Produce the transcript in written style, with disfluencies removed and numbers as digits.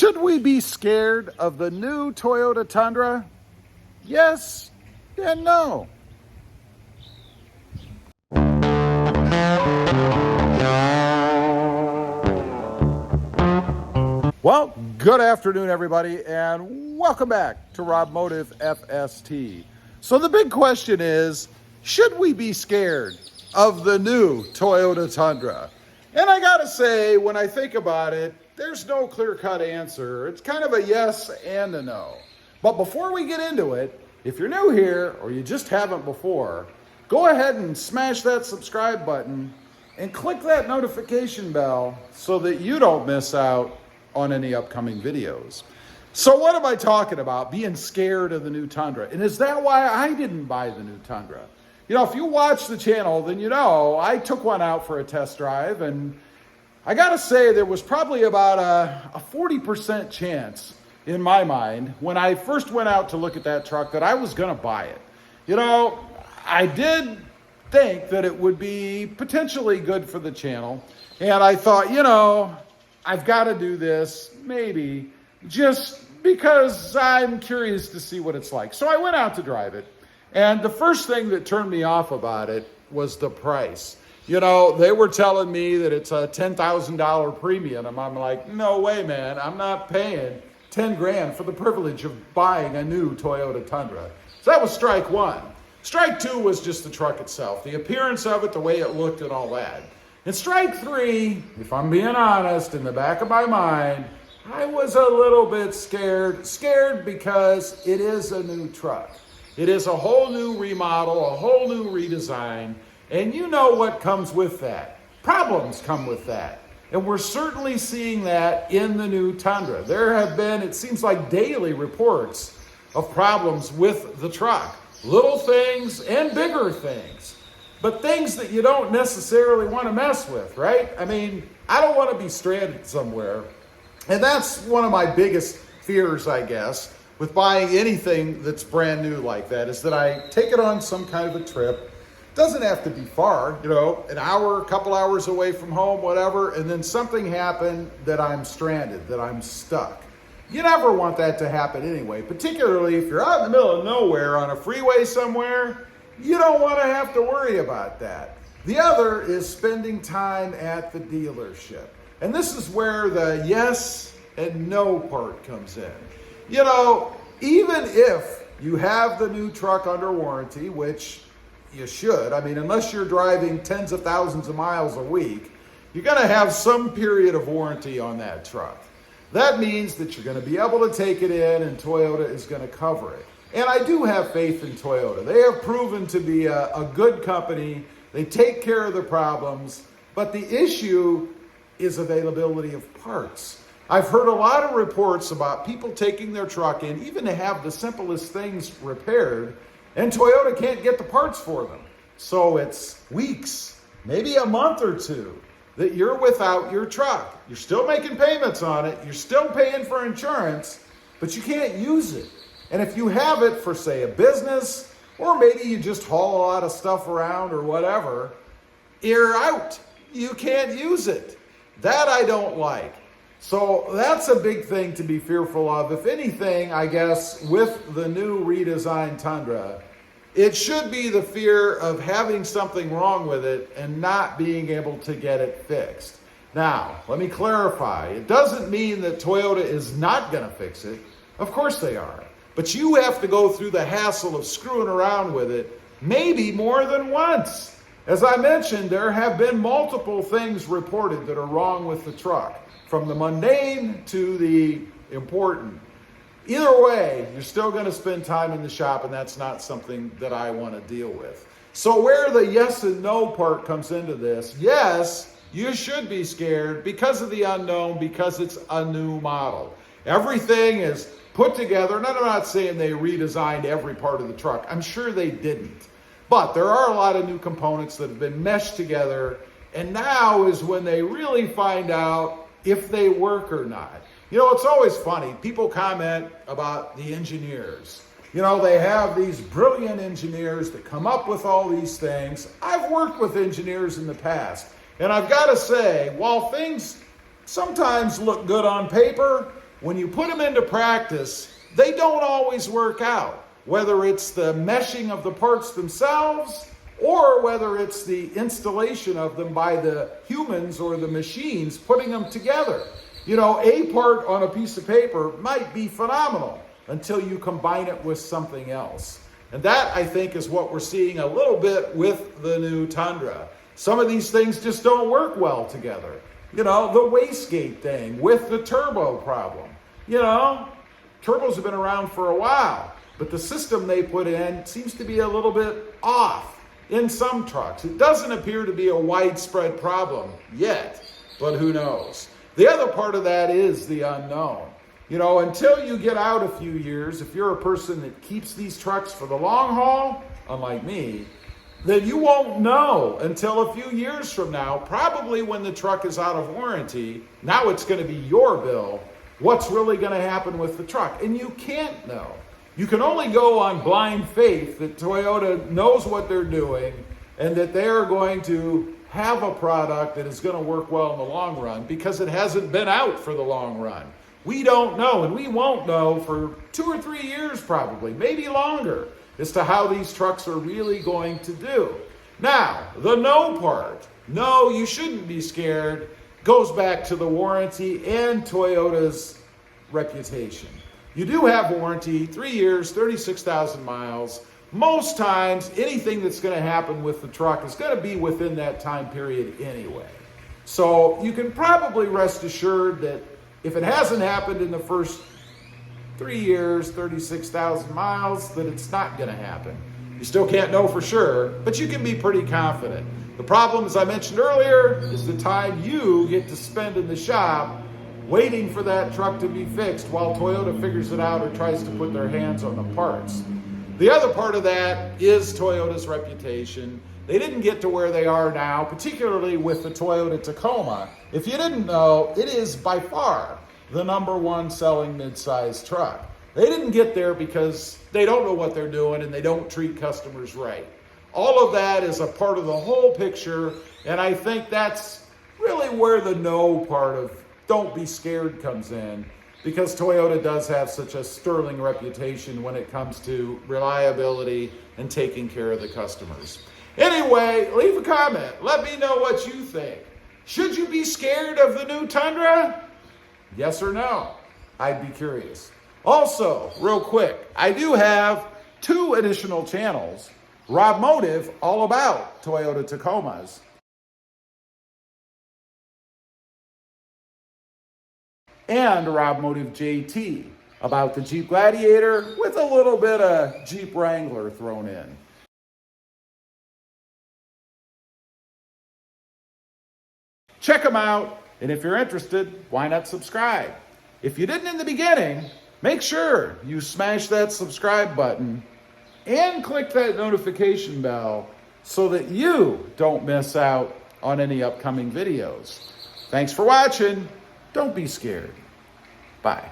Should we be scared of the new Toyota Tundra? Yes and no. Well, good afternoon, everybody, and welcome back to RamBox FST. So the big question is, should we be scared of the new Toyota Tundra? And I gotta say, when I think about it, there's no clear-cut answer. It's kind of a yes and a no. But before we get into it, if you're new here or you just haven't before, go ahead and smash that subscribe button and click that notification bell so that you don't miss out on any upcoming videos. So what am I talking about? Being scared of the new Tundra. And is that why I didn't buy the new Tundra? You know, if you watch the channel, then you know I took one out for a test drive, and I gotta say there was probably about a 40% chance in my mind when I first went out to look at that truck that I was gonna buy it. You know, I did think that it would be potentially good for the channel, and I thought, you know, I've got to do this, maybe, just because I'm curious to see what it's like. So I went out to drive it, and the first thing that turned me off about it was the price. You know, they were telling me that it's a $10,000 premium, and I'm like, no way, man, I'm not paying 10 grand for the privilege of buying a new Toyota Tundra. So that was strike one. Strike two was just the truck itself, the appearance of it, the way it looked and all that. And strike three, if I'm being honest, in the back of my mind, I was a little bit scared. Scared because it is a new truck. It is a whole new remodel, a whole new redesign, and you know what comes with that. Problems come with that. And we're certainly seeing that in the new Tundra. There have been, it seems like, daily reports of problems with the truck. Little things and bigger things. But things that you don't necessarily want to mess with, right? I mean, I don't want to be stranded somewhere. And that's one of my biggest fears, I guess, with buying anything that's brand new like that, is that I take it on some kind of a trip. Doesn't have to be far, you know, an hour, a couple hours away from home, whatever, and then something happened that I'm stranded, that I'm stuck. You never want that to happen anyway, particularly if you're out in the middle of nowhere on a freeway somewhere. You don't want to have to worry about that. The other is spending time at the dealership. And this is where the yes and no part comes in. You know, even if you have the new truck under warranty, which you should, I mean, unless you're driving tens of thousands of miles a week, you're going to have some period of warranty on that truck. That means that you're going to be able to take it in and Toyota is going to cover it. And I do have faith in Toyota. They have proven to be a good company. They take care of the problems, but the issue is availability of parts. I've heard a lot of reports about people taking their truck in, even to have the simplest things repaired, and Toyota can't get the parts for them. So it's weeks, maybe a month or two, that you're without your truck. You're still making payments on it. You're still paying for insurance, but you can't use it. And if you have it for, say, a business, or maybe you just haul a lot of stuff around or whatever, you're out. You can't use it. That I don't like. So that's a big thing to be fearful of. If anything, I guess, with the new redesigned Tundra, it should be the fear of having something wrong with it and not being able to get it fixed. Now, let me clarify. It doesn't mean that Toyota is not going to fix it. Of course they are. But you have to go through the hassle of screwing around with it maybe more than once. As I mentioned, there have been multiple things reported that are wrong with the truck, from the mundane to the important. Either way, you're still going to spend time in the shop, and that's not something that I want to deal with. So where the yes and no part comes into this, yes, you should be scared because of the unknown, because it's a new model. Everything is put together, and I'm not saying they redesigned every part of the truck. I'm sure they didn't. But there are a lot of new components that have been meshed together, and now is when they really find out if they work or not. You know, it's always funny. People comment about the engineers. You know, they have these brilliant engineers that come up with all these things. I've worked with engineers in the past, and I've got to say, while things sometimes look good on paper, when you put them into practice, they don't always work out. Whether it's the meshing of the parts themselves, or whether it's the installation of them by the humans or the machines putting them together. You know, a part on a piece of paper might be phenomenal until you combine it with something else. And that, I think, is what we're seeing a little bit with the new Tundra. Some of these things just don't work well together. You know, the wastegate thing with the turbo problem. You know, turbos have been around for a while, but the system they put in seems to be a little bit off in some trucks. It doesn't appear to be a widespread problem yet, but who knows? The other part of that is the unknown. You know, until you get out a few years, if you're a person that keeps these trucks for the long haul, unlike me, then you won't know until a few years from now, probably when the truck is out of warranty. Now it's going to be your bill. What's really going to happen with the truck? And you can't know. You can only go on blind faith that Toyota knows what they're doing and that they are going to have a product that is going to work well in the long run, because it hasn't been out for the long run. We don't know, and we won't know for 2 or 3 years probably, maybe longer, as to how these trucks are really going to do. Now, the no part, no, you shouldn't be scared, goes back to the warranty and Toyota's reputation. You do have warranty, 3 years, 36,000 miles. Most times, anything that's going to happen with the truck is going to be within that time period anyway. So you can probably rest assured that if it hasn't happened in the first 3 years, 36,000 miles, that it's not going to happen. You still can't know for sure, but you can be pretty confident. The problem, as I mentioned earlier, is the time you get to spend in the shop waiting for that truck to be fixed while Toyota figures it out or tries to put their hands on the parts. The other part of that is Toyota's reputation. They didn't get to where they are now, particularly with the Toyota Tacoma. If you didn't know, it is by far the #1 selling midsize truck. They didn't get there because they don't know what they're doing and they don't treat customers right. All of that is a part of the whole picture, and I think that's really where the no part of don't be scared comes in, because Toyota does have such a sterling reputation when it comes to reliability and taking care of the customers. Anyway, leave a comment. Let me know what you think. Should you be scared of the new Tundra? Yes or no? I'd be curious. Also, real quick, I do have 2 additional channels. Rob Motive, all about Toyota Tacomas. And Rob Motive JT, about the Jeep Gladiator with a little bit of Jeep Wrangler thrown in. Check them out, and if you're interested, why not subscribe? If you didn't in the beginning, make sure you smash that subscribe button and click that notification bell so that you don't miss out on any upcoming videos. Thanks for watching. Don't be scared. Bye.